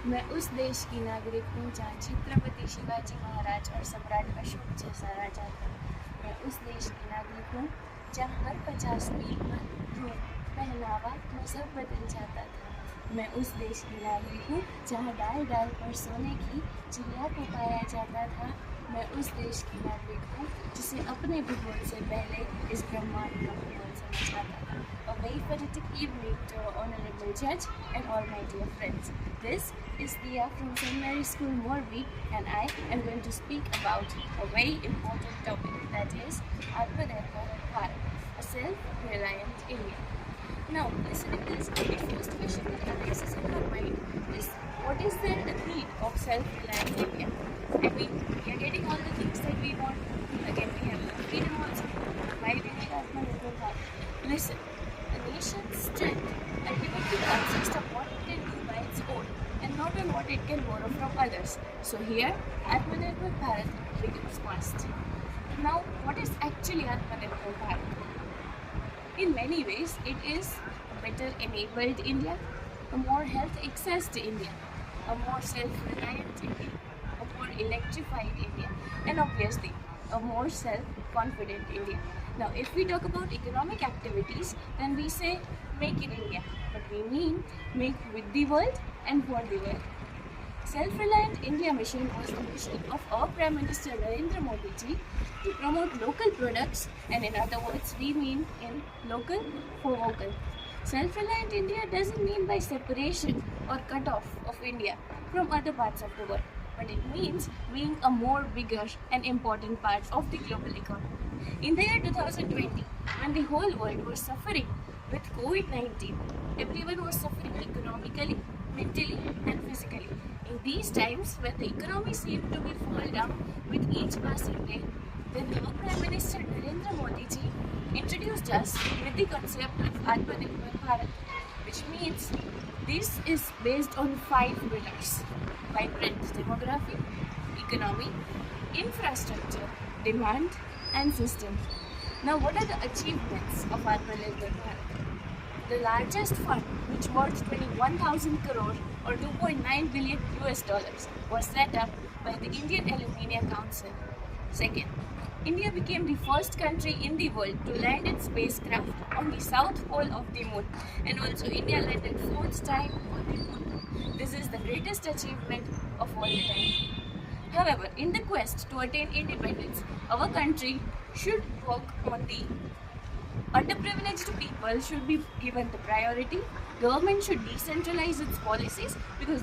मैं उस देश की नागरिक हूँ जहाँ छत्रपति शिवाजी महाराज और सम्राट अशोक जैसा राजा था। मैं उस देश की नागरिक हूँ जहाँ हर 50 मील पर रूप, पहनावा, मजहब बदल जाता था। मैं उस देश की नागरिक हूँ जहाँ डाल डाल पर सोने की चिड़िया को पाया जाता था। मैं उस देश की नागरिक हूँ जिसे अपने भूगोल से पहले इस ब्रह्मांड का भूगोल समझ आता था। A very pathetic evening to our honorable judge and all my dear friends. This is Dia from St. Mary's School, Morbi, and I am going to speak about a very important topic, that is Atmanirbhar Bharat, a self-reliant India. Now, listening to this, the first question that arises in our mind is, what is there the need of self-reliant India? I mean, we are getting all the things that we want. Again, we have the freedom also. Why we need Atmanirbhar Bharat? Listen, a nation's strength ultimately consists of what it can do by its own and not on what it can borrow from others. So here, Atmanirbhar Bharat becomes must. Now, what is actually Atmanirbhar Bharat? In many ways, it is a better enabled India, a more health accessed India, a more self-reliant India, a more electrified India, and obviously a more self-confident India. Now, if we talk about economic activities, then we say make in India, but we mean make with the world and for the world. Self-Reliant India mission was the mission of our Prime Minister Narendra Modi ji to promote local products, and in other words, we mean in local for vocal. Self-Reliant India doesn't mean by separation or cut off of India from other parts of the world, but it means being a more bigger and important part of the global economy. In the year 2020, when the whole world was suffering with COVID-19, everyone was suffering economically, mentally, and physically. In these times, when the economy seemed to be fall down with each passing day, then our Prime Minister Narendra Modi ji introduced us with the concept of Atmanirbhar Bharat, which means this is based on 5 pillars: vibrant demography, economy, infrastructure, demand, and system. Now, what are the achievements of Atmanirbhar Bharat? The largest fund, which worth 21,000 crore or 2.9 billion US dollars, was set up by the Indian Aluminium Council. Second, India became the first country in the world to land its spacecraft on the south pole of the moon, and also India landed 4th time on the moon. This is the greatest achievement of all the time. However, in the quest to attain independence, our country should work on the underprivileged people should be given the priority. Government should decentralize its policies because